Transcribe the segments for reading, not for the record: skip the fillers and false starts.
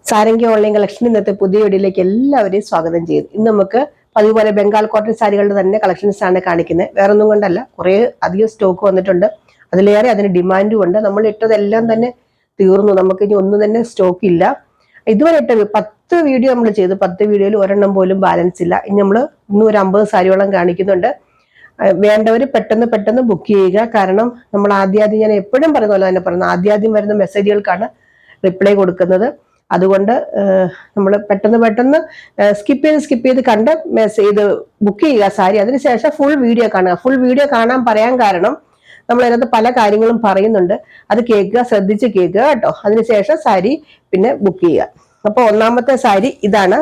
Sarangi online collection ഇന്നത്തെ പുതിയ വീഡിയോയിലേക്ക് എല്ലാവരെയും സ്വാഗതം ചെയ്തു. ഇന്ന് നമുക്ക് അതുപോലെ ബംഗാൾ കോട്ടൺ സാരികളുടെ തന്നെ കളക്ഷൻസ് ആണ് കാണിക്കുന്നത്. വേറെ ഒന്നും കൊണ്ടല്ല, കുറെ അധികം സ്റ്റോക്ക് വന്നിട്ടുണ്ട്. അതിലേറെ അതിന് ഡിമാൻഡും ഉണ്ട്. നമ്മൾ ഇട്ടതെല്ലാം തന്നെ തീർന്നു. നമുക്ക് ഇനി ഒന്നും തന്നെ സ്റ്റോക്ക് ഇല്ല. ഇതുവരെ ഇട്ട 10 വീഡിയോ നമ്മൾ ചെയ്തു. 10 വീഡിയോയിൽ ഒരെണ്ണം പോലും ബാലൻസ് ഇല്ല. ഇനി നമ്മൾ ഇന്ന് ഒരു 50 സാരിയോളം കാണിക്കുന്നുണ്ട്. വേണ്ടവർ പെട്ടെന്ന് ബുക്ക് ചെയ്യുക. കാരണം നമ്മൾ ആദ്യം ഞാൻ എപ്പോഴും പറയുന്ന പോലെ തന്നെ പറയുന്നത്, ആദ്യം വരുന്ന മെസ്സേജുകൾക്കാണ് റിപ്ലൈ കൊടുക്കുന്നത്. അതുകൊണ്ട് നമ്മൾ പെട്ടെന്ന് സ്കിപ്പ് ചെയ്ത് കണ്ട് ഇത് ബുക്ക് ചെയ്യുക സാരി. അതിനുശേഷം ഫുൾ വീഡിയോ കാണുക. ഫുൾ വീഡിയോ കാണാൻ പറയാൻ കാരണം നമ്മൾ അതിനകത്ത് പല കാര്യങ്ങളും പറയുന്നുണ്ട്. അത് കേൾക്കുക, ശ്രദ്ധിച്ച് കേൾക്കുക കേട്ടോ. അതിനുശേഷം സാരി പിന്നെ ബുക്ക് ചെയ്യുക. അപ്പൊ ഒന്നാമത്തെ സാരി ഇതാണ്.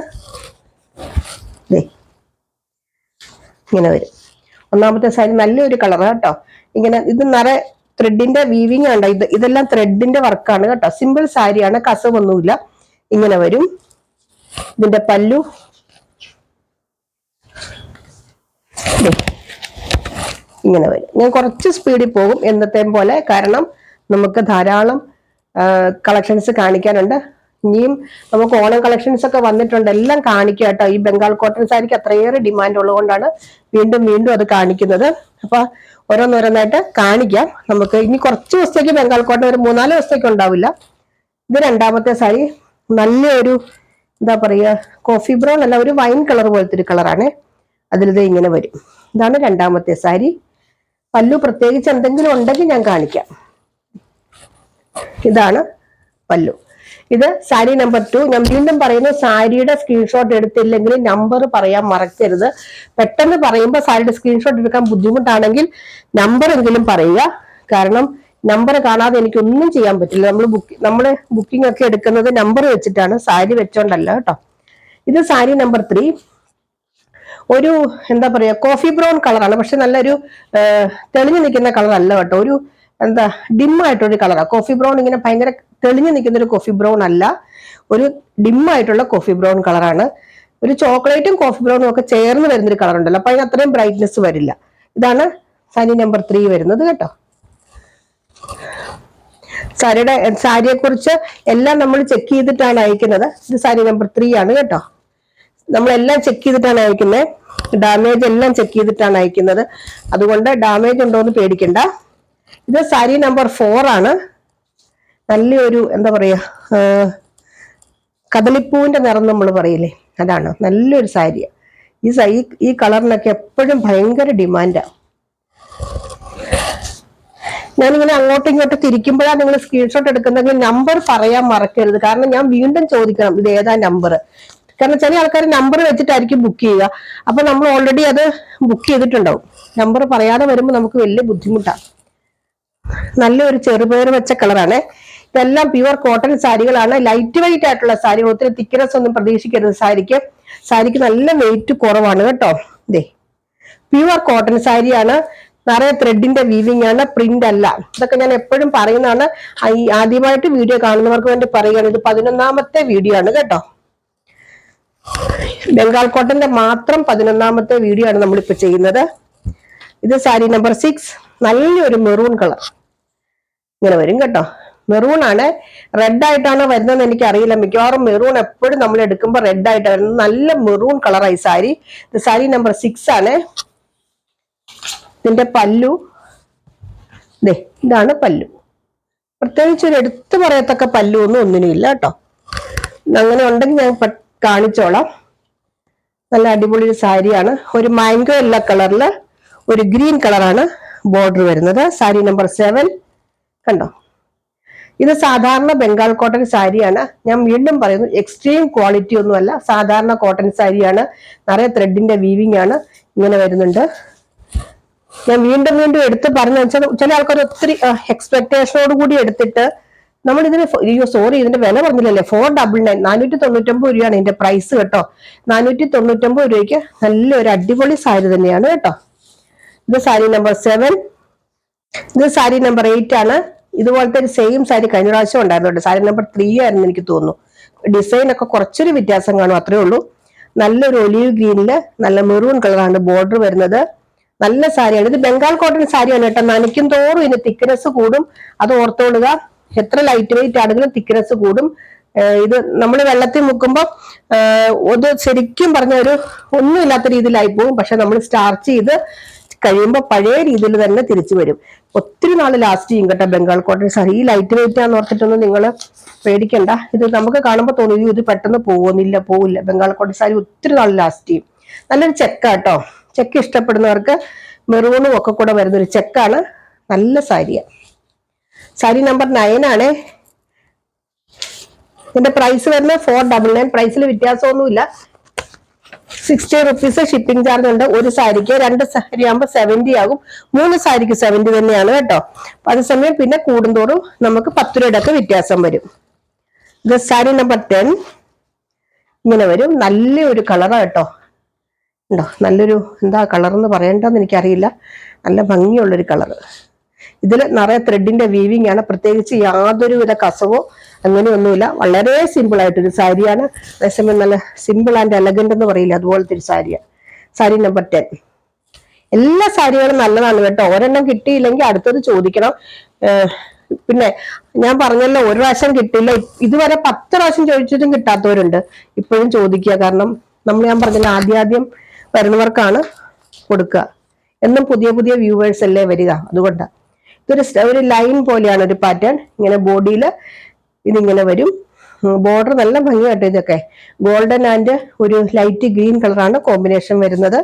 ഇങ്ങനെ വരും ഒന്നാമത്തെ സാരി. നല്ലൊരു കളർ കേട്ടോ. ഇങ്ങനെ ഇത് നിറയെ ത്രെഡിന്റെ വീവിങ് ആണ്. ഇതെല്ലാം ത്രെഡിന്റെ വർക്കാണ് കേട്ടോ. സിമ്പിൾ സാരിയാണ്, കസവൊന്നുമില്ല. ഇങ്ങനെ വരും. ഇതിന്റെ പല്ലു ഇങ്ങനെ വരും. ഞാൻ കുറച്ച് സ്പീഡിൽ പോകും എന്നത്തെയും പോലെ, കാരണം നമുക്ക് ധാരാളം കളക്ഷൻസ് കാണിക്കാനുണ്ട്. ഇനിയും നമുക്ക് ഓണം കളക്ഷൻസ് ഒക്കെ വന്നിട്ടുണ്ട്, എല്ലാം കാണിക്കുക കേട്ടോ. ഈ ബംഗാൾ കോട്ടൺ സാരിക്ക് അത്രയേറെ ഡിമാൻഡ് ഉള്ളതുകൊണ്ടാണ് വീണ്ടും അത് കാണിക്കുന്നത്. അപ്പൊ ഓരോന്നോരോന്നായിട്ട് കാണിക്കാം. നമുക്ക് ഇനി കുറച്ച് ദിവസത്തേക്ക് ബംഗാൾ കോട്ടൺ ഒരു 3-4 ദിവസത്തേക്ക് ഉണ്ടാവില്ല. ഇത് രണ്ടാമത്തെ സാരി. നല്ലൊരു എന്താ പറയുക, കോഫി ബ്രൗൺ അല്ല, ഒരു വൈൻ കളർ പോലത്തെ ഒരു കളറാണ്. അതിലിത് ഇങ്ങനെ വരും. ഇതാണ് രണ്ടാമത്തെ സാരി. പല്ലു പ്രത്യേകിച്ച് എന്തെങ്കിലും ഉണ്ടെങ്കിൽ ഞാൻ കാണിക്കാം. ഇതാണ് പല്ലു. ഇത് സാരി നമ്പർ 2. ഞാൻ വീണ്ടും പറയുന്നു, സാരിയുടെ സ്ക്രീൻഷോട്ട് എടുത്തില്ലെങ്കിൽ നമ്പർ പറയാൻ മറക്കരുത്. പെട്ടെന്ന് പറയുമ്പോൾ സാരിയുടെ സ്ക്രീൻഷോട്ട് എടുക്കാൻ ബുദ്ധിമുട്ടാണെങ്കിൽ നമ്പർ എങ്കിലും പറയുക. കാരണം നമ്പർ കാണാതെ എനിക്കൊന്നും ചെയ്യാൻ പറ്റില്ല. നമ്മൾ ബുക്കിംഗ് ഒക്കെ എടുക്കുന്നത് നമ്പർ വെച്ചിട്ടാണ്, സാരി വെച്ചോണ്ടല്ല കേട്ടോ. ഇത് സാരി നമ്പർ 3. ഒരു എന്താ പറയാ, കോഫി ബ്രൗൺ കളറാണ്. പക്ഷെ നല്ലൊരു തെളിഞ്ഞു നിൽക്കുന്ന കളർ അല്ല കേട്ടോ. ഒരു എന്താ ഡിമ്മായിട്ടൊരു കളറാണ് കോഫി ബ്രൗൺ. ഇങ്ങനെ ഭയങ്കര തെളിഞ്ഞു നിൽക്കുന്ന ഒരു കോഫി ബ്രൗൺ അല്ല, ഒരു ഡിമ്മായിട്ടുള്ള കോഫി ബ്രൗൺ കളറാണ്. ഒരു ചോക്ലേറ്റും കോഫി ബ്രൗണും ഒക്കെ ചേർന്ന് വരുന്നൊരു കളർ ഉണ്ടല്ലോ, അപ്പൊ അതിന് അത്രയും ബ്രൈറ്റ്നെസ് വരില്ല. ഇതാണ് സാരി നമ്പർ 3 വരുന്നത് കേട്ടോ. സാരിയെ കുറിച്ച് എല്ലാം നമ്മൾ ചെക്ക് ചെയ്തിട്ടാണ് അയക്കുന്നത്. ഇത് സാരി നമ്പർ 3 ആണ് കേട്ടോ. നമ്മളെല്ലാം ചെക്ക് ചെയ്തിട്ടാണ് അയക്കുന്നത്. ഡാമേജ് എല്ലാം ചെക്ക് ചെയ്തിട്ടാണ് അയക്കുന്നത്. അതുകൊണ്ട് ഡാമേജ് ഉണ്ടോ എന്ന് പേടിക്കണ്ട. ഇത് സാരി നമ്പർ 4 ആണ്. നല്ലൊരു എന്താ പറയാ, കദളിപ്പൂവിന്റെ നിറം നമ്മൾ പറയില്ലേ, അതാണ്. നല്ലൊരു സാരിയാണ് ഈ കളറിനൊക്കെ എപ്പോഴും ഭയങ്കര ഡിമാൻഡാണ്. ഞാനിങ്ങനെ അങ്ങോട്ടും ഇങ്ങോട്ടും തിരിക്കുമ്പോഴാണ് നിങ്ങൾ സ്ക്രീൻഷോട്ട് എടുക്കുന്നെങ്കിൽ നമ്പർ പറയാൻ മറക്കരുത്. കാരണം ഞാൻ വീണ്ടും ചോദിക്കണം ഇത് ഏതാ നമ്പർ. കാരണം ചില ആൾക്കാർ നമ്പർ വെച്ചിട്ടായിരിക്കും ബുക്ക് ചെയ്യുക. അപ്പൊ നമ്മൾ ഓൾറെഡി അത് ബുക്ക് ചെയ്തിട്ടുണ്ടാവും. നമ്പർ പറയാതെ വരുമ്പോൾ നമുക്ക് വലിയ ബുദ്ധിമുട്ടാണ്. നല്ലൊരു ചെറുപയർ വെച്ച കളറാണ്. ഇതെല്ലാം പ്യുവർ കോട്ടൺ സാരികളാണ്. ലൈറ്റ് വെയിറ്റ് ആയിട്ടുള്ള സാരികൾ. ഒത്തിരി തിക്നെസ് ഒന്നും പ്രതീക്ഷിക്കരുത് സാരിക്ക് നല്ല വെയിറ്റ് കുറവാണ് കേട്ടോ. ഇതേ പ്യുവർ കോട്ടൺ സാരിയാണ്. നിറയെ ത്രെഡിന്റെ വീവിങ് ആണ്, പ്രിന്റ് അല്ല. ഇതൊക്കെ ഞാൻ എപ്പോഴും പറയുന്നതാണ്. ആദ്യമായിട്ട് വീഡിയോ കാണുന്നവർക്ക് വേണ്ടി പറയുകയാണ്. ഇത് 11ാമത്തെ വീഡിയോ ആണ് കേട്ടോ. ബംഗാൾ കോട്ടന്റെ മാത്രം 11ാമത്തെ വീഡിയോ ആണ് നമ്മളിപ്പോ ചെയ്യുന്നത്. ഇത് സാരി നമ്പർ 6. നല്ലൊരു മെറൂൺ കളർ ഇങ്ങനെ വരും കേട്ടോ. മെറൂൺ ആണ്. റെഡ് ആയിട്ടാണ് വരുന്നതെന്ന് എനിക്ക് അറിയില്ല. മിക്കവാറും മെറൂൺ എപ്പോഴും നമ്മൾ എടുക്കുമ്പോൾ റെഡ് ആയിട്ട് വരുന്നത്. നല്ല മെറൂൺ കളറായി സാരി. ഇത് സാരി നമ്പർ 6 ആണ്. ഇതിന്റെ പല്ലു ഇതാണ് പല്ലു. പ്രത്യേകിച്ച് ഒരു എടുത്തു പറയത്തക്ക പല്ലു ഒന്നിനും ഇല്ല കേട്ടോ. അങ്ങനെ ഉണ്ടെങ്കിൽ ഞാൻ കാണിച്ചോളാം. നല്ല അടിപൊളി സാരിയാണ്. ഒരു മാംഗോ യെല്ലോ കളറില് ഒരു ഗ്രീൻ കളറാണ് ബോർഡർ വരുന്നത്. സാരി നമ്പർ 7 കണ്ടോ. ഇത് സാധാരണ ബംഗാൾ കോട്ടൺ സാരിയാണ്. ഞാൻ വീണ്ടും പറയുന്നു, എക്സ്ട്രീം ക്വാളിറ്റി ഒന്നുമല്ല, സാധാരണ കോട്ടൺ സാരിയാണ്. നിറയെ ത്രെഡിന്റെ വീവിങ് ആണ്. ഇങ്ങനെ വരുന്നുണ്ട്. ഞാൻ വീണ്ടും എടുത്ത് പറഞ്ഞു വെച്ചാൽ ചില ആൾക്കാർ ഒത്തിരി എക്സ്പെക്ടേഷനോട് കൂടി എടുത്തിട്ട് നമ്മൾ ഇതിന് ഇതിന്റെ വില പറഞ്ഞില്ലല്ലേ, 499 499 രൂപയാണ് ഇതിന്റെ പ്രൈസ് കേട്ടോ. 499 രൂപയ്ക്ക് നല്ലൊരു അടിപൊളി സാരി തന്നെയാണ് കേട്ടോ. ഇത് സാരി നമ്പർ 7. ഇത് സാരി നമ്പർ 8 ആണ്. ഇതുപോലത്തെ ഒരു സെയിം സാരി കഴിഞ്ഞ പ്രാവശ്യം ഉണ്ടായിരുന്നു. സാരി നമ്പർ 3 ആയിരുന്നു എനിക്ക് തോന്നുന്നു. ഡിസൈൻ ഒക്കെ കുറച്ചൊരു വ്യത്യാസം കാണും, അത്രേ ഉള്ളൂ. നല്ലൊരു ഒലീവ് ഗ്രീനില് നല്ല മെറൂൺ കളറാണ് ബോർഡർ വരുന്നത്. നല്ല സാരിയാണ്. ഇത് ബംഗാൾ കോട്ടൺ സാരിയാണ് കേട്ടോ. നനയ്ക്കും തോറും ഇതിന് തിക്നെസ് കൂടും, അത് ഓർത്തോളുക. എത്ര ലൈറ്റ് വെയിറ്റ് ആണെങ്കിലും തിക്നെസ് കൂടും. ഇത് നമ്മൾ വെള്ളത്തിൽ മുക്കുമ്പോൾ അത് ശരിക്കും പറഞ്ഞ ഒരു ഒന്നുമില്ലാത്ത രീതിയിലായി പോകും. പക്ഷെ നമ്മൾ സ്റ്റാർച്ച് ചെയ്ത് കഴിയുമ്പോൾ പഴയ രീതിയിൽ തന്നെ തിരിച്ചു വരും. ഒത്തിരി നാൾ ലാസ്റ്റ് ചെയ്യും കേട്ടോ ബംഗാൾ കോട്ടൺ സാരി. ഈ ലൈറ്റ് വെയിറ്റ് ആണെന്ന് ഓർത്തിട്ടൊന്നും നിങ്ങൾ പേടിക്കണ്ട. ഇത് നമുക്ക് കാണുമ്പോൾ തോന്നി ഇത് പെട്ടെന്ന് പോവില്ല. ബംഗാൾ കോട്ടൺ സാരി ഒത്തിരി നാൾ ലാസ്റ്റ് ചെയ്യും. നല്ലൊരു ചെക്കാട്ടോ. ചെക്ക് ഇഷ്ടപ്പെടുന്നവർക്ക് മെറൂണും ഒക്കെ കൂടെ വരുന്നൊരു ചെക്കാണ്. നല്ല സാരിയാണ്. സാരി നമ്പർ 9 ആണ്. ഇതിന്റെ പ്രൈസ് വരുന്നത് 499. പ്രൈസിൽ വ്യത്യാസമൊന്നുമില്ല. 60 rupees ഷിപ്പിംഗ് ചാർജ് ഉണ്ട് ഒരു സാരിക്ക്. 2 സാരി ആകുമ്പോൾ 70 ആകും. 3 സാരിക്ക് 70 തന്നെയാണ് കേട്ടോ. അതേസമയം പിന്നെ കൂടുന്തോറും നമുക്ക് 10 രൂപയുടെ വ്യത്യാസം വരും. ഇത് സാരി നമ്പർ 10 ഇങ്ങനെ വരും. നല്ലൊരു കളറാണ് കേട്ടോ. ഉണ്ടോ? നല്ലൊരു എന്താ കളർ എന്ന് പറയണ്ടെന്ന് എനിക്കറിയില്ല. നല്ല ഭംഗിയുള്ളൊരു കളർ. ഇതിൽ നിറയെ ത്രെഡിന്റെ വീവിംഗ് ആണ്. പ്രത്യേകിച്ച് യാതൊരുവിധ കസവോ അങ്ങനെയൊന്നുമില്ല. വളരെ സിമ്പിൾ ആയിട്ടൊരു സാരിയാണ്. അതേസമയം നല്ല സിമ്പിൾ ആൻഡ് എലഗന്റ് എന്ന് പറയില്ല, അതുപോലത്തെ ഒരു സാരിയാണ്. സാരി നമ്പർ 10. എല്ലാ സാരികളും നല്ലതാണ് കേട്ടോ. ഒരെണ്ണം കിട്ടിയില്ലെങ്കിൽ അടുത്തത് ചോദിക്കണം. പിന്നെ ഞാൻ പറഞ്ഞല്ലോ, ഒരു പ്രാവശ്യം കിട്ടില്ല. ഇതുവരെ 10 പ്രാവശ്യം ചോദിച്ചിട്ടും കിട്ടാത്തവരുണ്ട്. ഇപ്പോഴും ചോദിക്കുക. കാരണം ഞാൻ പറഞ്ഞല്ലോ, ആദ്യം വരുന്നവർക്കാണ് കൊടുക്കുക. എന്നും പുതിയ പുതിയ വ്യൂവേഴ്സ് അല്ലേ വരിക, അതുകൊണ്ടാണ്. ഒരു ലൈൻ പോലെയാണ് ഒരു പാറ്റേൺ. ഇങ്ങനെ ബോഡിയിൽ ഇതിങ്ങനെ വരും. ബോർഡർ നല്ല ഭംഗിയായിട്ട്. ഇതൊക്കെ ഗോൾഡൻ ആൻഡ് ഒരു ലൈറ്റ് ഗ്രീൻ കളറാണ് കോമ്പിനേഷൻ വരുന്നത്.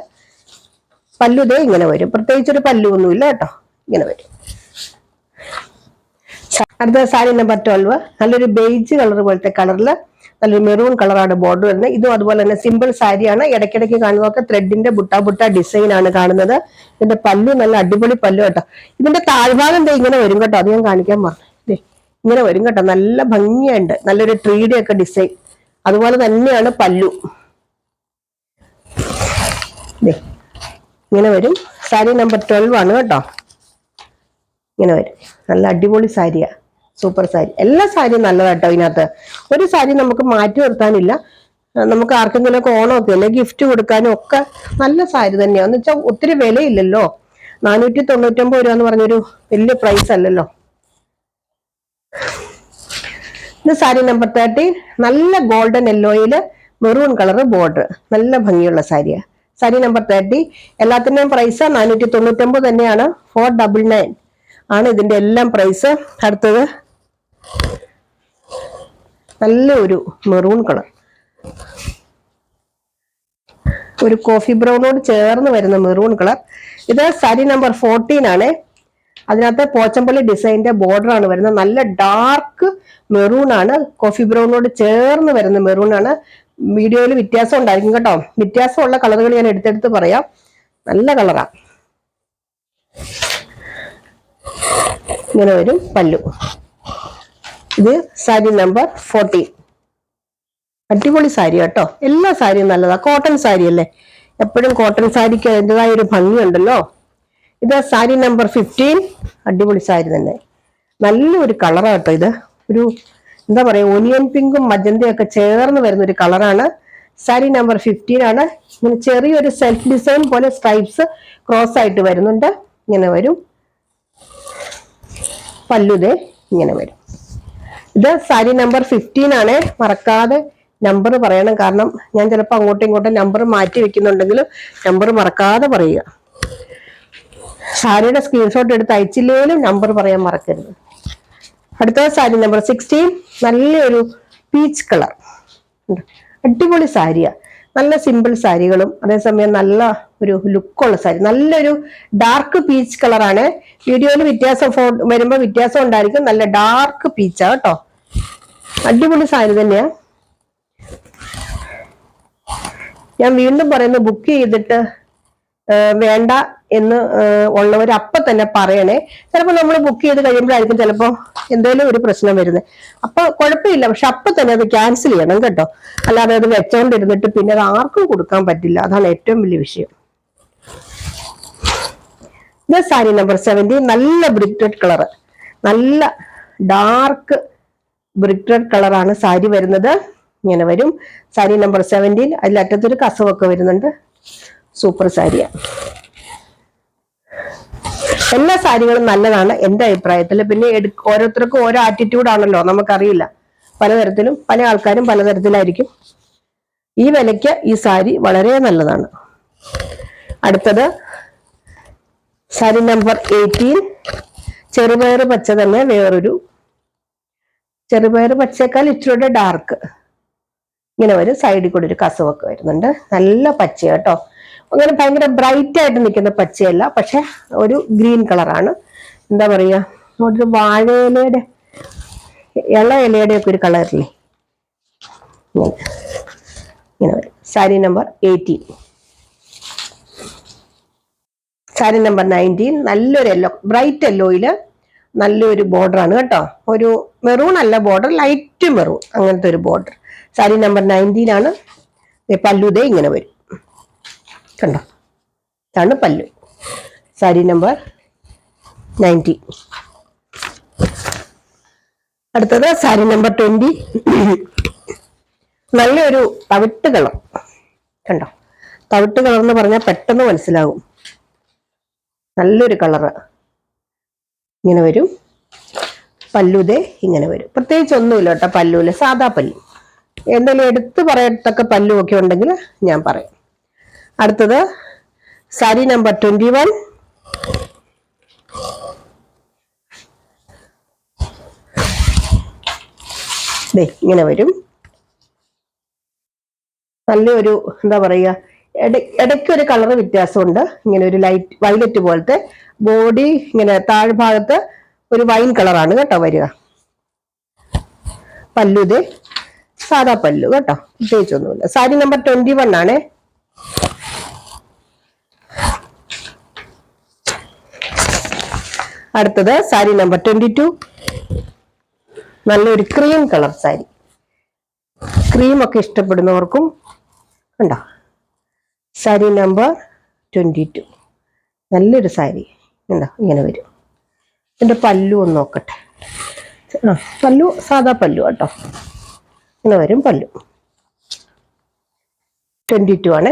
പല്ലുതേ ഇങ്ങനെ വരും. പ്രത്യേകിച്ചൊരു പല്ലു ഒന്നുമില്ല കേട്ടോ. ഇങ്ങനെ വരും. അടുത്ത സാരി നമ്പർ 12. നല്ലൊരു ബേജ് കളർ പോലത്തെ കളറിൽ നല്ലൊരു മെറൂൺ കളറാണ് ബോർഡർ വരുന്നത്. ഇതും അതുപോലെ തന്നെ സിമ്പിൾ സാരിയാണ്. ഇടയ്ക്കിടയ്ക്ക് കാണുന്നതൊക്കെ ത്രെഡിന്റെ ബുട്ട ഡിസൈൻ ആണ് കാണുന്നത്. ഇതിന്റെ പല്ലു നല്ല അടിപൊളി പല്ലു കേട്ടോ. ഇതിന്റെ താഴ്ഭാഗം എന്താ ഇങ്ങനെ വരും കേട്ടോ. അത് ഞാൻ കാണിക്കാൻ പറഞ്ഞു. ഇങ്ങനെ വരും കേട്ടോ. നല്ല ഭംഗിയുണ്ട്. നല്ലൊരു 3D ഒക്കെ ഡിസൈൻ. അതുപോലെ തന്നെയാണ് പല്ലു. ഇങ്ങനെ വരും. സാരി നമ്പർ 12 ആണ് കേട്ടോ. ഇങ്ങനെ വരും. നല്ല അടിപൊളി സാരിയാ. സൂപ്പർ സാരി. എല്ലാ സാരിയും നല്ലതാട്ടോ. ഇതിനകത്ത് ഒരു സാരി നമുക്ക് മാറ്റി നിർത്താനില്ല. നമുക്ക് ആർക്കെങ്കിലും ഒക്കെ ഓണമൊക്കെ അല്ലെ ഗിഫ്റ്റ് കൊടുക്കാനും ഒക്കെ നല്ല സാരി തന്നെയാണ്. എന്ന് വെച്ചാൽ ഒത്തിരി വിലയില്ലല്ലോ. 499 രൂപ എന്ന് പറഞ്ഞൊരു വലിയ പ്രൈസ് അല്ലല്ലോ. ഇത് സാരി നമ്പർ 13. നല്ല ഗോൾഡൻ യെല്ലോയില് മെറൂൺ കളർ ബോർഡർ. നല്ല ഭംഗിയുള്ള സാരിയാ. സാരി നമ്പർ 30. എല്ലാത്തിന്റെയും പ്രൈസ് 499 തന്നെയാണ്. 499 ആണ് ഇതിന്റെ എല്ലാം പ്രൈസ്. അടുത്തത് നല്ലൊരു മെറൂൺ കളർ, ഒരു കോഫി ബ്രൗണോട് ചേർന്ന് വരുന്ന മെറൂൺ കളർ. ഇത് സാരി നമ്പർ 14 ആണ്. അതിനകത്ത് പോച്ചമ്പള്ളി ഡിസൈനിന്റെ ബോർഡർ ആണ് വരുന്നത്. നല്ല ഡാർക്ക് മെറൂൺ ആണ്. കോഫി ബ്രൗണോട് ചേർന്ന് വരുന്ന മെറൂൺ ആണ്. വീഡിയോയിൽ വ്യത്യാസം ഉണ്ടായിരിക്കും കേട്ടോ. വ്യത്യാസമുള്ള കളറുകൾ ഞാൻ എടുത്തെടുത്ത് പറയാം. നല്ല കളറാ. ഇങ്ങനെ വരും പല്ലു. ഇത് സാരി നമ്പർ 14. അടിപൊളി സാരി കേട്ടോ. എല്ലാ സാരിയും നല്ലതാ. കോട്ടൺ സാരി അല്ലേ. എപ്പോഴും കോട്ടൺ സാരിക്ക് അതിൻ്റെതായ ഒരു ഭംഗിയുണ്ടല്ലോ. ഇത് സാരി നമ്പർ 15. അടിപൊളി സാരി തന്നെ. നല്ലൊരു കളറാ കേട്ടോ. ഇത് ഒരു എന്താ പറയാ, ഓനിയൻ പിങ്കും മജന്തയും ഒക്കെ ചേർന്ന് വരുന്ന ഒരു കളറാണ്. സാരി നമ്പർ 15 ആണ്. ഇങ്ങനെ ചെറിയൊരു സെൽഫ് ഡിസൈൻ പോലെ സ്ട്രൈപ്സ് ക്രോസ് ആയിട്ട് വരുന്നുണ്ട്. ഇങ്ങനെ വരും. പല്ലുതേ ഇങ്ങനെ വരും. ഇത് സാരി നമ്പർ 15 ആണ്. മറക്കാതെ നമ്പർ പറയണം. കാരണം ഞാൻ ചിലപ്പോൾ അങ്ങോട്ടും ഇങ്ങോട്ടും നമ്പർ മാറ്റി വെക്കുന്നുണ്ടെങ്കിലും നമ്പർ മറക്കാതെ പറയുക. സാരിയുടെ സ്ക്രീൻഷോട്ട് എടുത്ത് അയച്ചില്ലേലും നമ്പർ പറയാൻ മറക്കരുത്. അടുത്ത സാരി നമ്പർ 16. നല്ലൊരു പീച്ച് കളർ. അടിപൊളി സാരിയാ. നല്ല സിമ്പിൾ സാരികളും അതേസമയം നല്ല ഒരു ലുക്കുള്ള സാരി. നല്ലൊരു ഡാർക്ക് പീച്ച് കളറാണ്. വീഡിയോയിൽ വ്യത്യാസം വരുമ്പോൾ വ്യത്യാസം ഉണ്ടായിരിക്കും. നല്ല ഡാർക്ക് പീച്ചാ കേട്ടോ. അടിപൊളി സാരി തന്നെയാ. ഞാൻ വീണ്ടും പറയുന്നു, ബുക്ക് ചെയ്തിട്ട് വേണ്ട എന്ന് ഉള്ളവർ അപ്പൊ തന്നെ പറയണേ. ചിലപ്പോൾ നമ്മൾ ബുക്ക് ചെയ്ത് കഴിയുമ്പോഴായിരിക്കും ചിലപ്പോൾ എന്തെങ്കിലും ഒരു പ്രശ്നം വരുന്നത്. അപ്പൊ കുഴപ്പമില്ല, പക്ഷെ അപ്പൊ തന്നെ അത് ക്യാൻസൽ ചെയ്യണം കേട്ടോ. അല്ലാതെ അത് വെച്ചോണ്ടിരുന്നിട്ട് പിന്നെ അത് ആർക്കും കൊടുക്കാൻ പറ്റില്ല. അതാണ് ഏറ്റവും വലിയ വിഷയം. ഇത് സാരി നമ്പർ 17. നല്ല ബ്രിക്ക് റെഡ് കളർ. നല്ല ഡാർക്ക് ബ്രിക്ക് റെഡ് കളറാണ് സാരി വരുന്നത്. ഇങ്ങനെ വരും. സാരി നമ്പർ 17. അതിലറ്റത്തൊരു കസവൊക്കെ വരുന്നുണ്ട്. സൂപ്പർ സാരിയാണ്. എല്ലാ സാരികളും നല്ലതാണ് എന്റെ അഭിപ്രായത്തിൽ. പിന്നെ ഓരോരുത്തർക്കും ഓരോ ആറ്റിറ്റ്യൂഡ് ആണല്ലോ, നമുക്കറിയില്ല. പലതരത്തിലും പല ആൾക്കാരും പലതരത്തിലായിരിക്കും. ഈ വിലയ്ക്ക് ഈ സാരി വളരെ നല്ലതാണ്. അടുത്തത് സാരി നമ്പർ 18. ചെറുപയർ പച്ച തന്നെ വേറൊരു ചെറുപയർ പച്ചയേക്കാൾ ഇച്ചിരി ഡാർക്ക്. ഇങ്ങനെ വരും. സൈഡിൽ കൂടെ ഒരു കസവൊക്കെ വരുന്നുണ്ട്. നല്ല പച്ച കേട്ടോ. അങ്ങനെ ഭയങ്കര ബ്രൈറ്റ് ആയിട്ട് നിൽക്കുന്ന പച്ചയല്ല, പക്ഷെ ഒരു ഗ്രീൻ കളറാണ്. എന്താ പറയുക, ഒരു വാഴയിലയുടെ ഇലയുടെ ഒക്കെ ഒരു കളറില്ലേ, ഇങ്ങനെ വരും. സാരി നമ്പർ 18. സാരി നമ്പർ 19. നല്ലൊരു യെല്ലോ, ബ്രൈറ്റ് യെല്ലോയില് നല്ലൊരു ബോർഡർ ആണ് കേട്ടോ. ഒരു മെറൂൺ അല്ല ബോർഡർ, ലൈറ്റ് മെറൂൺ, അങ്ങനത്തെ ഒരു ബോർഡർ. സാരി നമ്പർ 19 ആണ്. പല്ലുതേ ഇങ്ങനെ വരും കണ്ടോ. ഇതാണ് പല്ലു. സാരി നമ്പർ 19. അടുത്തത് സാരി നമ്പർ 20. നല്ലൊരു തവിട്ട് കളർ കണ്ടോ. തവിട്ട് കളർ എന്ന് പറഞ്ഞാൽ പെട്ടെന്ന് മനസ്സിലാകും. നല്ലൊരു കളറ് ഇങ്ങനെ വരും. പല്ലുതേ ഇങ്ങനെ വരും. പ്രത്യേകിച്ച് ഒന്നുമില്ല കേട്ടോ പല്ലുവില്, സാധാ പല്ലു. എന്തെങ്കിലും എടുത്തു പറയത്തക്ക പല്ലുമൊക്കെ ഉണ്ടെങ്കിൽ ഞാൻ പറയാം. അടുത്തത് സാരി നമ്പർ 21. ഇങ്ങനെ വരും. നല്ലൊരു എന്താ പറയുക, ഇടയ്ക്കൊരു കളർ വ്യത്യാസമുണ്ട്. ഇങ്ങനെ ഒരു ലൈറ്റ് വയലറ്റ് പോലത്തെ ബോഡി, ഇങ്ങനെ താഴ്ഭാഗത്ത് ഒരു വൈൻ കളറാണ് കേട്ടോ വരിക. പല്ലുതേ സാധാ പല്ലു കേട്ടോ, പ്രത്യേകിച്ചൊന്നുമില്ല. സാരി നമ്പർ 21 ആണേ. അടുത്തത് സാരി നമ്പർ 22. നല്ലൊരു ക്രീം കളർ സാരി. ക്രീം ഒക്കെ ഇഷ്ടപ്പെടുന്നവർക്കും കണ്ടോ. സാരി നമ്പർ 22. നല്ലൊരു സാരി കണ്ടോ, ഇങ്ങനെ വരും. ഇതിന്റെ പല്ലു ഒന്ന് നോക്കട്ടെ. പല്ലു സാധാ പല്ലു കേട്ടോ, ഇങ്ങനെ വരും പല്ലു. 22 ആണ്.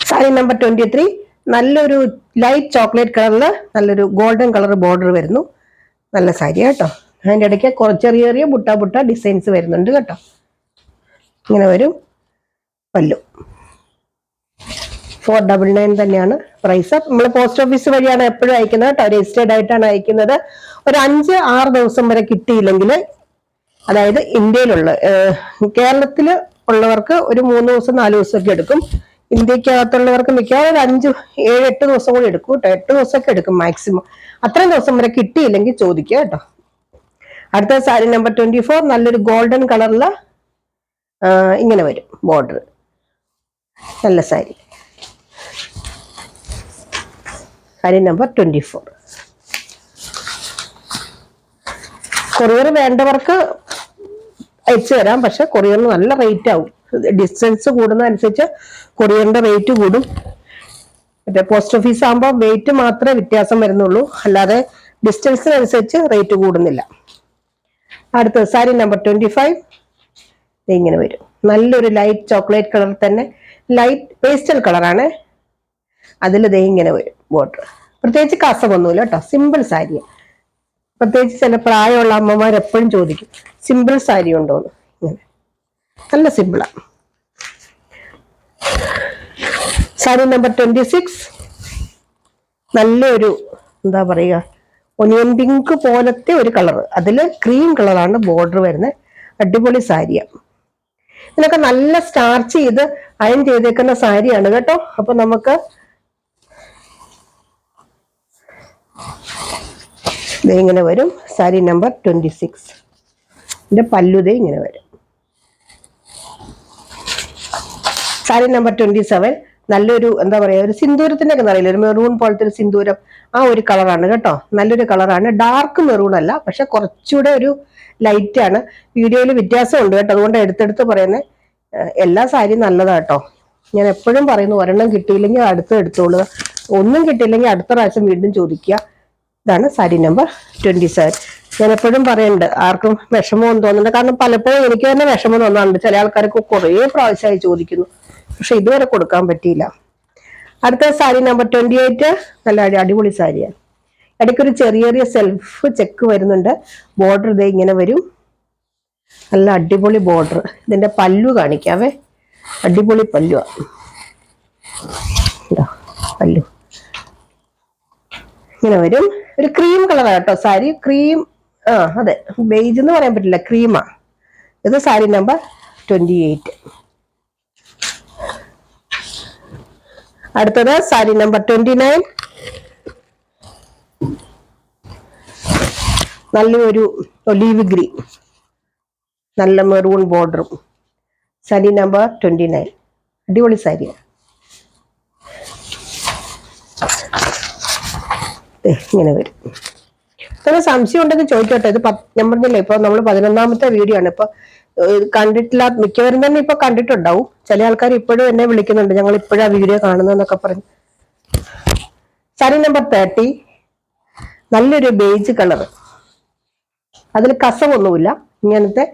സാരി നമ്പർ 23. നല്ലൊരു ലൈറ്റ് ചോക്ലേറ്റ് കളറില് നല്ലൊരു ഗോൾഡൻ കളർ ബോർഡർ വരുന്നു. നല്ല സാരി കേട്ടോ. അതിൻ്റെ ഇടയ്ക്ക് ചെറിയ ചെറിയ ബുട്ട ഡിസൈൻസ് വരുന്നുണ്ട് കേട്ടോ. ഇങ്ങനെ വരും പല്ലു. 499 തന്നെയാണ് പ്രൈസ്. നമ്മൾ പോസ്റ്റ് ഓഫീസ് വഴിയാണ് എപ്പോഴും അയക്കുന്നത് കേട്ടോ. രജിസ്റ്റേർഡ് ആയിട്ടാണ് അയക്കുന്നത്. ഒരു 5-6 ദിവസം വരെ കിട്ടിയില്ലെങ്കിൽ, അതായത് ഇന്ത്യയിലുള്ള കേരളത്തിൽ ഉള്ളവർക്ക് ഒരു 3 ദിവസം 4 ദിവസമൊക്കെ എടുക്കും. ഇന്ത്യക്കകത്തുള്ളവർക്ക് മിക്കവാറും 5-7-8 ദിവസം കൂടി എടുക്കും കേട്ടോ. 8 ദിവസമൊക്കെ എടുക്കും മാക്സിമം. അത്രയും ദിവസം വരെ കിട്ടിയില്ലെങ്കിൽ ചോദിക്കുക കേട്ടോ. അടുത്ത സാരി നമ്പർ 24. നല്ലൊരു ഗോൾഡൻ കളറില് ഇങ്ങനെ വരും ബോർഡർ. നല്ല സാരി. സാരി നമ്പർ 24. കൊറിയർ വേണ്ടവർക്ക് അയച്ചു തരാം, പക്ഷെ കൊറിയറിന് നല്ല റേറ്റ് ആവും. ഡിസ്റ്റൻസ് കൂടുന്നതനുസരിച്ച് കൊറിയറിന്റെ റേറ്റ് കൂടും. മറ്റേ പോസ്റ്റ് ഓഫീസ് ആകുമ്പോൾ വെയിറ്റ് മാത്രമേ വ്യത്യാസം വരുന്നുള്ളൂ, അല്ലാതെ ഡിസ്റ്റൻസിനനുസരിച്ച് റേറ്റ് കൂടുന്നില്ല. അടുത്തത് സാരി നമ്പർ 25. ഇങ്ങനെ വരും. നല്ലൊരു ലൈറ്റ് ചോക്ലേറ്റ് കളർ തന്നെ, ലൈറ്റ് പേസ്റ്റൽ കളറാണ്. അതിൽ ഇങ്ങനെ വരും ബോർഡർ. പ്രത്യേകിച്ച് കസവൊന്നുമില്ല കേട്ടോ, സിമ്പിൾ സാരിയാണ്. പ്രത്യേകിച്ച് ചില പ്രായമുള്ള അമ്മമാർ എപ്പോഴും ചോദിക്കും സിമ്പിൾ സാരി ഉണ്ടോന്ന്. ഇങ്ങനെ നല്ല സിമ്പിളാണ്. സാരി നമ്പർ 26. നല്ലൊരു എന്താ പറയുക, ഒനിയൻ പിങ്ക് പോലത്തെ ഒരു കളർ, അതില് ക്രീം കളറാണ് ബോർഡർ വരുന്നത്. അടിപൊളി സാരിയാണ്. ഇതിനൊക്കെ നല്ല സ്റ്റാർച്ച് ചെയ്ത് അയൺ ചെയ്തേക്കുന്ന സാരിയാണ് കേട്ടോ. അപ്പൊ നമുക്ക് ഇങ്ങനെ വരും. സാരി നമ്പർ 26. ഇതിന്റെ പല്ലുതേ ഇങ്ങനെ വരും. സാരി നമ്പർ 27. നല്ലൊരു എന്താ പറയാ, ഒരു സിന്ദൂരത്തിന്റെ ഒക്കെ അറിയില്ല, ഒരു മെറൂൺ പോലത്തെ ഒരു സിന്ദൂരം, ആ ഒരു കളറാണ് കേട്ടോ. നല്ലൊരു കളറാണ്. ഡാർക്ക് മെറൂൺ അല്ല, പക്ഷെ കുറച്ചുകൂടെ ഒരു ലൈറ്റ് ആണ്. വീഡിയോയിൽ വ്യത്യാസമുണ്ട് കേട്ടോ, അതുകൊണ്ട് എടുത്തെടുത്ത് പറയുന്നത്. എല്ലാ സാരിയും നല്ലതാ കേട്ടോ. ഞാൻ എപ്പോഴും പറയുന്നു, ഒരെണ്ണം കിട്ടിയില്ലെങ്കിൽ അടുത്ത് എടുത്തോളുക, ഒന്നും കിട്ടിയില്ലെങ്കിൽ അടുത്ത പ്രാവശ്യം വീണ്ടും ചോദിക്കുക. ഇതാണ് സാരി നമ്പർ 27. ഞാൻ എപ്പോഴും പറയുന്നുണ്ട്, ആർക്കും വിഷമമൊന്നും തോന്നുന്നുണ്ട്. കാരണം പലപ്പോഴും എനിക്ക് തന്നെ വിഷമം തോന്നാറുണ്ട്. ചില ആൾക്കാർക്ക് കുറേ പ്രാവശ്യമായി ചോദിക്കുന്നു, പക്ഷെ ഇതുവരെ കൊടുക്കാൻ പറ്റിയില്ല. അടുത്ത സാരി നമ്പർ 28. നല്ല അടിപൊളി സാരിയാണ്. ഇടയ്ക്കൊരു ചെറിയ ചെറിയ സെൽഫ് ചെക്ക് വരുന്നുണ്ട്. ബോർഡർ ഇതേ ഇങ്ങനെ വരും, നല്ല അടിപൊളി ബോർഡർ. ഇതിന്റെ പല്ലു കാണിക്കാവേ, അടിപൊളി പല്ലുവാ. പല്ലു ഇങ്ങനെ വരും. ഒരു ക്രീം കളറാ കേട്ടോ സാരി. ക്രീം, അതെ, ബേജ് എന്ന് പറയാൻ പറ്റില്ല, ക്രീമാ. ഇത് സാരി നമ്പർ 28. അടുത്തത് സാരി നമ്പർ 29. നല്ലൊരു ഒലീവ് ഗ്രീൻ, നല്ല മെറൂൺ ബോർഡറും. സാരി നമ്പർ 29, അടിപൊളി സാരിയാണ്. ഇങ്ങനെ വരും. ഇത്ര സംശയം ഉണ്ടെങ്കിൽ ചോദിച്ചോട്ടെ. ഇത് ഞാൻ പറഞ്ഞില്ലേ, ഇപ്പൊ നമ്മൾ 11ാമത്തെ വീഡിയോ ആണ്. ഇപ്പൊ കണ്ടിട്ടില്ല, മിക്കവരും തന്നെ ഇപ്പൊ കണ്ടിട്ടുണ്ടാവും. ചില ആൾക്കാർ ഇപ്പോഴും എന്നെ വിളിക്കുന്നുണ്ട്, ഞങ്ങൾ ഇപ്പോഴാ വീഡിയോ കാണുന്നതെന്നൊക്കെ പറഞ്ഞു. സാരി നമ്പർ 30, നല്ലൊരു ബേജ് കളർ. അതിൽ കസവൊന്നുമില്ല, ഇങ്ങനത്തെ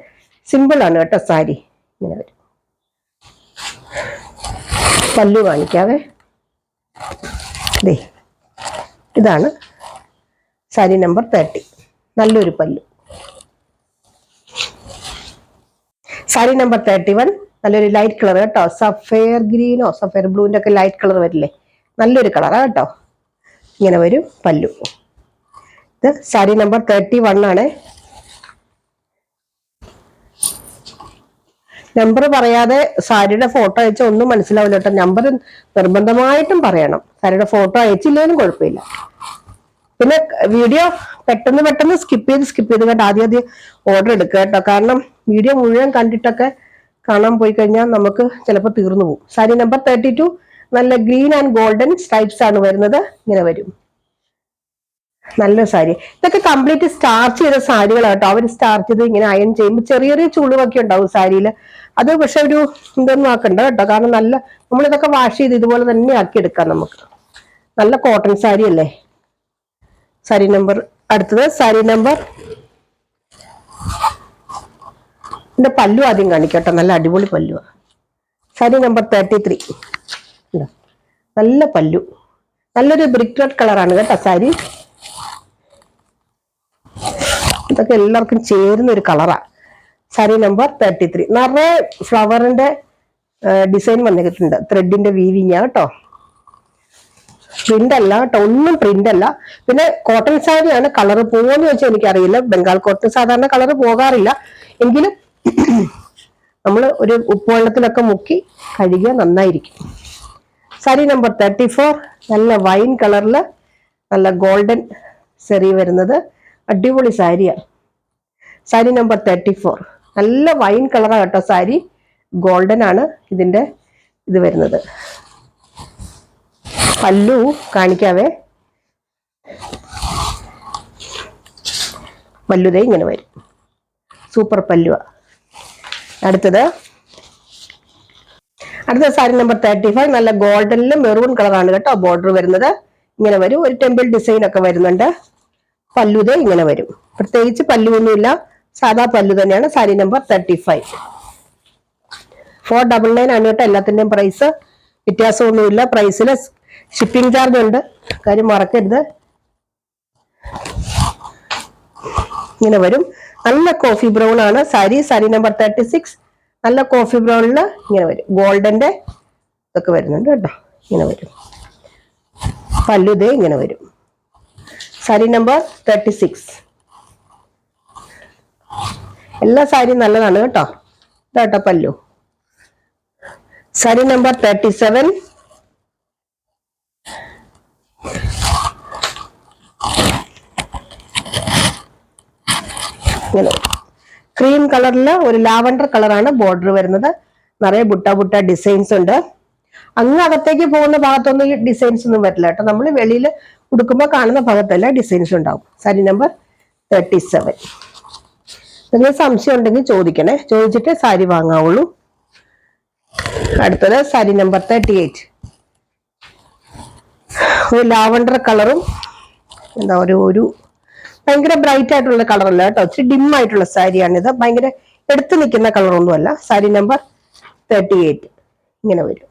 സിമ്പിൾ ആണ് കേട്ടോ സാരി. ഇങ്ങനെ വരും. പല്ലു കാണിക്കാവേ, ഇതാണ് സാരി നമ്പർ 30, നല്ലൊരു പല്ലു. സാരി നമ്പർ 31, നല്ലൊരു ലൈറ്റ് കളർ കേട്ടോ, സഫയർ ഗ്രീനോ സഫയർ ബ്ലൂവിന്റെ ഒക്കെ ലൈറ്റ് കളർ വരില്ലേ, നല്ലൊരു കളറാ കേട്ടോ. ഇങ്ങനെ വരും പല്ലു. ഇത് സാരി നമ്പർ 31 ആണ്. നമ്പർ പറയാതെ സാരിയുടെ ഫോട്ടോ അയച്ചാൽ ഒന്നും മനസ്സിലാവില്ല കേട്ടോ. നമ്പർ നിർബന്ധമായിട്ടും പറയണം. സാരിയുടെ ഫോട്ടോ അയച്ചില്ലേലും കുഴപ്പമില്ല. പിന്നെ വീഡിയോ പെട്ടെന്ന് സ്കിപ്പ് ചെയ്ത് കണ്ട് ആദ്യം ഓർഡർ എടുക്കുക കേട്ടോ. കാരണം വീഡിയോ മുഴുവൻ കണ്ടിട്ടൊക്കെ കാണാൻ പോയി കഴിഞ്ഞാൽ നമുക്ക് ചിലപ്പോൾ തീർന്നു പോകും. സാരി നമ്പർ 32, നല്ല ഗ്രീൻ ആൻഡ് ഗോൾഡൻ സ്ട്രൈപ്സ് ആണ് വരുന്നത്. ഇങ്ങനെ വരും, നല്ല സാരി. ഇതൊക്കെ കംപ്ലീറ്റ് സ്റ്റാർച്ച് ചെയ്ത സാരികളാണ് കേട്ടോ. അവർ സ്റ്റാർച്ച് ചെയ്ത് ഇങ്ങനെ അയൺ ചെയ്യുമ്പോൾ ചെറിയ ചെറിയ ചുളിവൊക്കെ ഉണ്ടാവും സാരിയിൽ. അത് പക്ഷെ ഒരു ഇതൊന്നും ആക്കണ്ട കേട്ടോ. കാരണം നല്ല നമ്മളിതൊക്കെ വാഷ് ചെയ്ത് ഇതുപോലെ തന്നെ ആക്കി എടുക്കാം നമുക്ക്. നല്ല കോട്ടൺ സാരി അല്ലേ. സാരി നമ്പർ അടുത്തത് സാരി നമ്പർ, എന്റെ പല്ലു ആദ്യം കാണിക്കട്ടെ, നല്ല അടിപൊളി പല്ലുവാ. സാരി നമ്പർ 33, നല്ല പല്ലു, നല്ലൊരു ബ്രിക്ക് റെഡ് കളറാണ് കേട്ടോ സാരി. ഇതൊക്കെ എല്ലാവർക്കും ചേരുന്ന ഒരു കളറാ. സാരി നമ്പർ 33, നിറയെ ഫ്ലവറിന്റെ ഡിസൈൻ വന്നിട്ടുണ്ട്. ത്രെഡിന്റെ വീവിങ് കേട്ടോ, പ്രിന്റ് അല്ല കേട്ടോ, ഒന്നും പ്രിന്റ് അല്ല. പിന്നെ കോട്ടൺ സാരിയാണ്. കളർ പോകുമെന്ന് വെച്ചാൽ എനിക്കറിയില്ല. ബംഗാൾ കോട്ടൺ സാധാരണ കളർ പോകാറില്ല. എങ്കിലും നമ്മൾ ഒരു ഉപ്പുവെള്ളത്തിലൊക്കെ മുക്കി കഴുകിയാൽ നന്നായിരിക്കും. സാരി നമ്പർ 34, നല്ല വൈൻ കളറില് നല്ല ഗോൾഡൻ സെറി വരുന്നത്, അടിപൊളി സാരിയാണ്. സാരി നമ്പർ 34, നല്ല വൈൻ കളറാ കേട്ടോ സാരി. ഗോൾഡൻ ആണ് ഇതിന്റെ ഇത് വരുന്നത്. പല്ലു കാണിക്കാവേ, പല്ലുതേ ഇങ്ങനെ വരും, സൂപ്പർ പല്ലുവാ. അടുത്തത് സാരി നമ്പർ 35, നല്ല ഗോൾഡനില് മെറൂൺ കളറാണ് കേട്ടോ ബോർഡർ വരുന്നത്. ഇങ്ങനെ വരും, ഒരു ടെമ്പിൾ ഡിസൈൻ ഒക്കെ വരുന്നുണ്ട്. പല്ലുതേ ഇങ്ങനെ വരും, പ്രത്യേകിച്ച് പല്ലുവൊന്നുമില്ല, സാധാ പല്ലു തന്നെയാണ്. സാരി നമ്പർ 35, 499 ആണ് കേട്ടോ എല്ലാത്തിന്റെയും പ്രൈസ്. വ്യത്യാസമൊന്നുമില്ല പ്രൈസിൽ. ഷിപ്പിംഗ് ചാർജ് ഉണ്ട്, കാര്യം മറക്കരുത്. ഇങ്ങനെ വരും, നല്ല കോഫി ബ്രൗൺ ആണ് സാരി. സാരി നമ്പർ 36, നല്ല കോഫി ബ്രൗണില് ഇങ്ങനെ വരും, ഗോൾഡന്റെ ഇതൊക്കെ വരുന്നുണ്ട് കേട്ടോ. ഇങ്ങനെ വരും പല്ലുതേ ഇങ്ങനെ വരും. സാരി നമ്പർ 36, എല്ലാ സാരിയും നല്ലതാണ് കേട്ടോ. ഇതാട്ടോ പല്ലു. സാരി നമ്പർ 37, ഇങ്ങനെ ക്രീം കളറില് ഒരു ലാവണ്ടർ കളറാണ് ബോർഡർ വരുന്നത്. നിറയെ ബുട്ട ഡിസൈൻസ് ഉണ്ട്. അങ്ങ് അകത്തേക്ക് പോകുന്ന ഭാഗത്തൊന്നും ഈ ഡിസൈൻസ് ഒന്നും വരില്ല കേട്ടോ. നമ്മൾ വെളിയിൽ ഉടുക്കുമ്പോൾ കാണുന്ന ഭാഗത്തെല്ലാം ഡിസൈൻസ് ഉണ്ടാവും. സാരി നമ്പർ 37. നിങ്ങൾ സംശയം ഉണ്ടെങ്കിൽ ചോദിക്കണേ, ചോദിച്ചിട്ട് സാരി വാങ്ങാവുള്ളൂ. അടുത്തത് സാരി നമ്പർ 38, ഒരു ലാവണ്ടർ കളറും എന്താ ഒരു ഭയങ്കര ബ്രൈറ്റ് ആയിട്ടുള്ള കളറല്ല കേട്ടോ, ഇച്ചിരി ഡിം ആയിട്ടുള്ള സാരിയാണിത്. ഭയങ്കര എടുത്തു നിൽക്കുന്ന കളറൊന്നുമല്ല. സാരി നമ്പർ 38 ഇങ്ങനെ വരും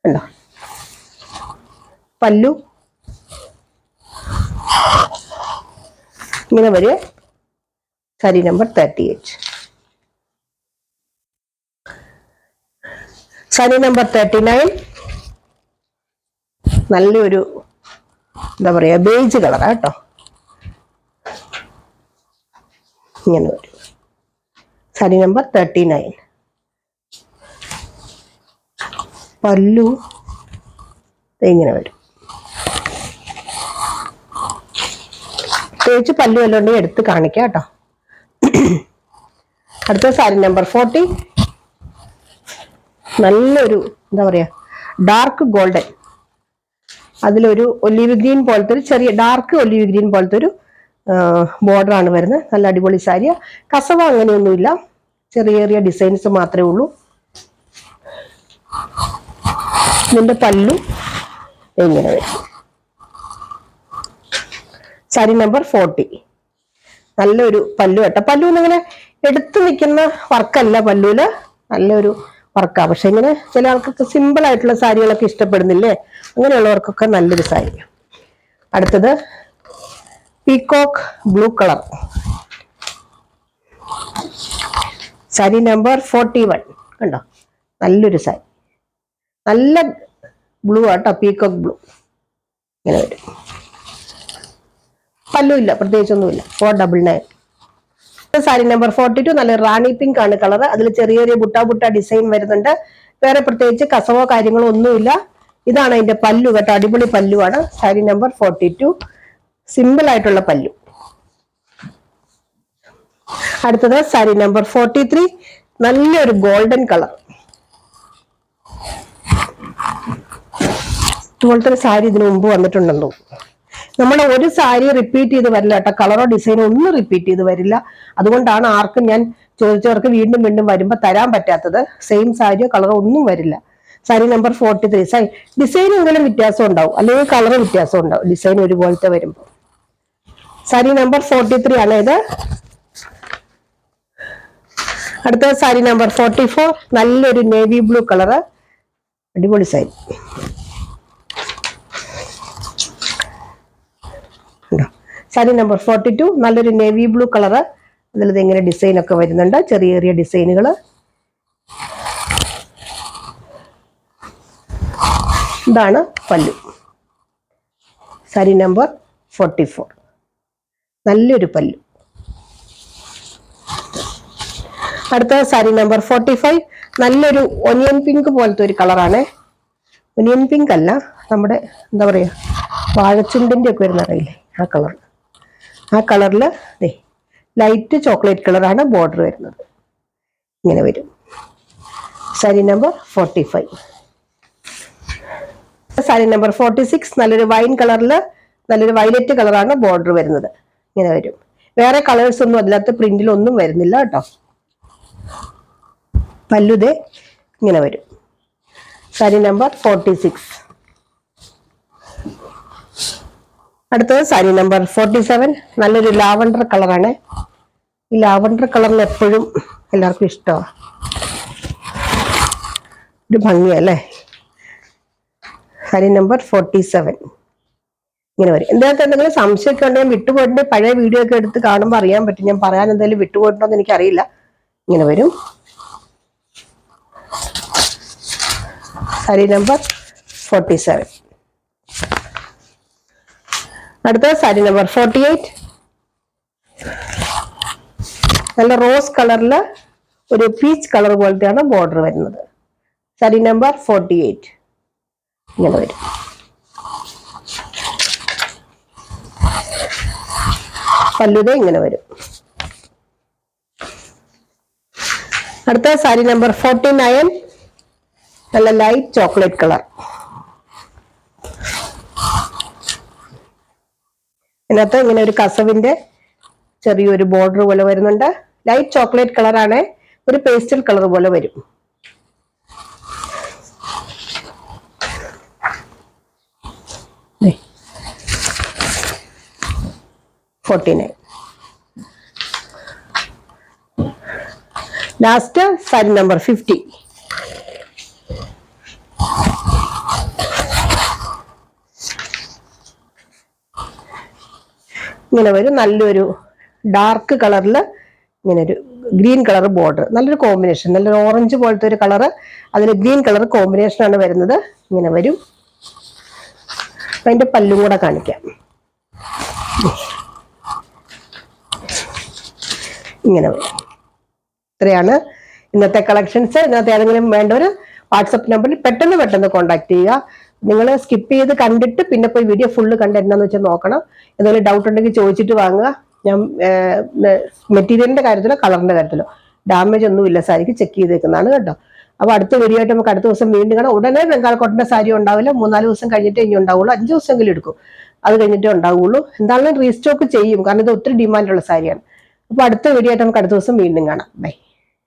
കണ്ടോ. പല്ലു ഇങ്ങനെ വരും. സാരി നമ്പർ 38. സാരി നമ്പർ 39 നല്ലൊരു എന്താ പറയാ ബേജ് കളറാ കേട്ടോ. ഇങ്ങനെ വരും. സാരി നമ്പർ 39. പല്ലു ഇങ്ങനെ വരും. തേച്ച് പല്ലു എല്ലാം ഉണ്ടെങ്കിൽ എടുത്ത് കാണിക്കാം കേട്ടോ. അടുത്ത സാരി നമ്പർ 40 നല്ലൊരു എന്താ പറയാ ഡാർക്ക് ഗോൾഡൻ, അതിലൊരു ഒലിവ് ഗ്രീൻ പോലത്തെ ഒരു ചെറിയ ഡാർക്ക് ഒലിവ് ഗ്രീൻ പോലത്തെ ഒരു ബോർഡർ ആണ് വരുന്നത്. നല്ല അടിപൊളി സാരിയ. കസവ അങ്ങനെയൊന്നുമില്ല, ചെറിയ ചെറിയ ഡിസൈൻസ് മാത്രമേ ഉള്ളൂ. ഇതിന്റെ പല്ലു ഇങ്ങനെ വരും. സാരി നമ്പർ 40 നല്ലൊരു പല്ലു കേട്ടോ. പല്ലു എന്നിങ്ങനെ എടുത്തു നിൽക്കുന്ന വർക്കല്ല പല്ലുവില്, നല്ലൊരു വർക്കാ. പക്ഷെ ഇങ്ങനെ ചില ആൾക്കൊക്കെ സിമ്പിൾ ആയിട്ടുള്ള സാരികളൊക്കെ ഇഷ്ടപ്പെടുന്നില്ലേ, അങ്ങനെയുള്ളവർക്കൊക്കെ നല്ലൊരു സാരി. അടുത്തത് peacock blue colour. Sari number 41 കണ്ടോ, നല്ലൊരു സാരി, നല്ല ബ്ലൂ ആട്ടോ, പീകോക്ക് ബ്ലൂ. ഇങ്ങനെ വരും. പല്ലുമില്ല, പ്രത്യേകിച്ചൊന്നുമില്ല. 499. സാരി നമ്പർ 42 നല്ല റാണി പിങ്ക് ആണ് കളർ. അതിൽ ചെറിയ ചെറിയ ബുട്ട ഡിസൈൻ വരുന്നുണ്ട്. വേറെ പ്രത്യേകിച്ച് കസവോ കാര്യങ്ങളോ ഒന്നുമില്ല. ഇതാണ് അതിന്റെ പല്ലു കേട്ടോ, അടിപൊളി പല്ലുവാണ്. സാരി നമ്പർ 42 സിമ്പിൾ ആയിട്ടുള്ള പല്ലു. അടുത്തത് സാരി നമ്പർ 43 നല്ലൊരു ഗോൾഡൻ കളർ. ഇതുപോലത്തെ ഒരു സാരി ഇതിനു മുമ്പ് വന്നിട്ടുണ്ടെന്ന് തോന്നുന്നു. നമ്മൾ ഒരു സാരി റിപ്പീറ്റ് ചെയ്ത് വരില്ല കേട്ടോ, കളറോ ഡിസൈനോ ഒന്നും റിപ്പീറ്റ് ചെയ്ത് വരില്ല. അതുകൊണ്ടാണ് ആർക്കും ഞാൻ ചോദിച്ചവർക്ക് വീണ്ടും വീണ്ടും വരുമ്പോൾ തരാൻ പറ്റാത്തത്. സെയിം സാരിയോ കളറോ ഒന്നും വരില്ല. സാരി നമ്പർ 43 ഡിസൈൻ എങ്കിലും വ്യത്യാസം ഉണ്ടാവും, അല്ലെങ്കിൽ കളർ വ്യത്യാസം ഉണ്ടാവും ഡിസൈൻ ഒരുപോലത്തെ വരുമ്പോൾ. സാരി നമ്പർ 43 ആണ് ഇത്. അടുത്ത സാരി നമ്പർ 44 നല്ലൊരു നേവി ബ്ലൂ കളറ്, അടിപൊളി സാരി. സാരി നമ്പർ 42 നല്ലൊരു നേവി ബ്ലൂ കളറ്. അതിൽ ഇങ്ങനെ ഡിസൈൻ ഒക്കെ വരുന്നുണ്ട്, ചെറിയ ചെറിയ ഡിസൈനുകൾ. ഇതാണ് പല്ലു. സാരി നമ്പർ 44 നല്ലൊരു പല്ലു. അടുത്ത സാരി നമ്പർ 45 നല്ലൊരു ഒനിയൻ പിങ്ക് പോലത്തെ ഒരു കളറാണ്. ഒനിയൻ പിങ്ക് അല്ല, നമ്മുടെ എന്താ പറയാ വാഴച്ചുണ്ടിന്റെ ഒക്കെ വരുന്ന അറിയില്ലേ, ആ കളർ. ആ കളറിൽ ലൈറ്റ് ചോക്ലേറ്റ് കളറാണ് ബോർഡർ വരുന്നത്. ഇങ്ങനെ വരും. സാരി നമ്പർ 45. സാരി നമ്പർ 46 നല്ലൊരു വൈൻ കളറിൽ നല്ലൊരു വയലറ്റ് കളറാണ് ബോർഡർ വരുന്നത്. ഇങ്ങനെ വരും. വേറെ കളേഴ്സ് ഒന്നും അതിനകത്ത് പ്രിന്റിലൊന്നും വരുന്നില്ല കേട്ടോ. പല്ലുതേ ഇങ്ങനെ വരും. സാരി നമ്പർ 46. അടുത്തത് സാരി നമ്പർ 47 നല്ലൊരു ലാവണ്ടർ കളറാണ്. ഈ ലാവണ്ടർ കളറിന് എപ്പോഴും എല്ലാവർക്കും ഇഷ്ടമാണ്, ഒരു ഭംഗിയല്ലേ. സാരി നമ്പർ 47 ഇങ്ങനെ വരും. എന്തായാലും എന്തെങ്കിലും സംശയമൊക്കെ ഉണ്ടെങ്കിൽ വിട്ടുപോയിട്ട് പഴയ വീഡിയോ ഒക്കെ എടുത്ത് കാണുമ്പോൾ അറിയാൻ പറ്റും. ഞാൻ പറയാൻ എന്തെങ്കിലും വിട്ടുപോയിട്ടുണ്ടോ എന്ന് എനിക്കറിയില്ല. ഇങ്ങനെ വരും. സാരി നമ്പർ 47. അടുത്ത സാരി നമ്പർ 48 നല്ല റോസ് കളറിൽ ഒരു പീച്ച് കളർ പോലത്തെയാണ് ബോർഡർ വരുന്നത്. സാരി നമ്പർ 48 ഇങ്ങനെ വരും. പല്ലുതേ ഇങ്ങനെ വരും. അടുത്ത സാരി നമ്പർ 49 നല്ല ലൈറ്റ് ചോക്ലേറ്റ് കളർ. ഇതിനകത്ത് ഇങ്ങനെ ഒരു കസവിന്റെ ചെറിയൊരു ബോർഡർ പോലെ വരുന്നുണ്ട്. ലൈറ്റ് ചോക്ലേറ്റ് കളറാണ്, ഒരു പേസ്റ്റൽ കളർ പോലെ വരും. Last sari number 50. ഇങ്ങനെ വരും. നല്ലൊരു ഡാർക്ക് കളറിൽ ഇങ്ങനെ ഒരു ഗ്രീൻ കളർ ബോർഡർ, നല്ലൊരു കോമ്പിനേഷൻ, നല്ലൊരു ഓറഞ്ച് പോലത്തെ ഒരു കളറ്, അതിൽ ഗ്രീൻ കളർ കോമ്പിനേഷൻ ആണ് വരുന്നത്. ഇങ്ങനെ വരും. അതിന്റെ പല്ലും കൂടെ കാണിക്കാം. ഇങ്ങനെ വരും. ഇത്രയാണ് ഇന്നത്തെ കളക്ഷൻസ്. ഇന്നത്തെ ഏതെങ്കിലും വേണ്ടവർ വാട്സപ്പ് നമ്പറിൽ പെട്ടെന്ന് കോൺടാക്ട് ചെയ്യുക. നിങ്ങൾ സ്കിപ്പ് ചെയ്ത് കണ്ടിട്ട് പിന്നെ പോയി വീഡിയോ ഫുള്ള് കണ്ട് എന്താണെന്ന് വെച്ചാൽ നോക്കണം. എന്തെങ്കിലും ഡൗട്ട് ഉണ്ടെങ്കിൽ ചോദിച്ചിട്ട് വാങ്ങുക. ഞാൻ മെറ്റീരിയലിന്റെ കാര്യത്തിലോ കളറിന്റെ കാര്യത്തിലോ ഡാമേജ് ഒന്നുമില്ല, സാരിക്ക് ചെക്ക് ചെയ്തേക്കുന്നതാണ് കേട്ടോ. അപ്പൊ അടുത്ത വീഡിയോ ആയിട്ട് നമുക്ക് അടുത്ത ദിവസം വീണ്ടും കാണാം. ഉടനെ ബംഗാൾ കോട്ടന്റെ സാരി ഉണ്ടാവില്ല, 3-4 ദിവസം കഴിഞ്ഞിട്ടേ ഇനി ഉണ്ടാവുള്ളൂ. 5 ദിവസമെങ്കിലും എടുക്കും, അത് കഴിഞ്ഞിട്ടേ ഉണ്ടാവുള്ളൂ. എന്തായാലും റീസ്റ്റോക്ക് ചെയ്യും, കാരണം ഇത് ഒത്തിരി ഡിമാൻഡുള്ള സാരിയാണ്. അപ്പൊ അടുത്ത വീഡിയോ ആയിട്ട് നമുക്ക് അടുത്ത ദിവസം വീണ്ടും കാണാം. ബൈ.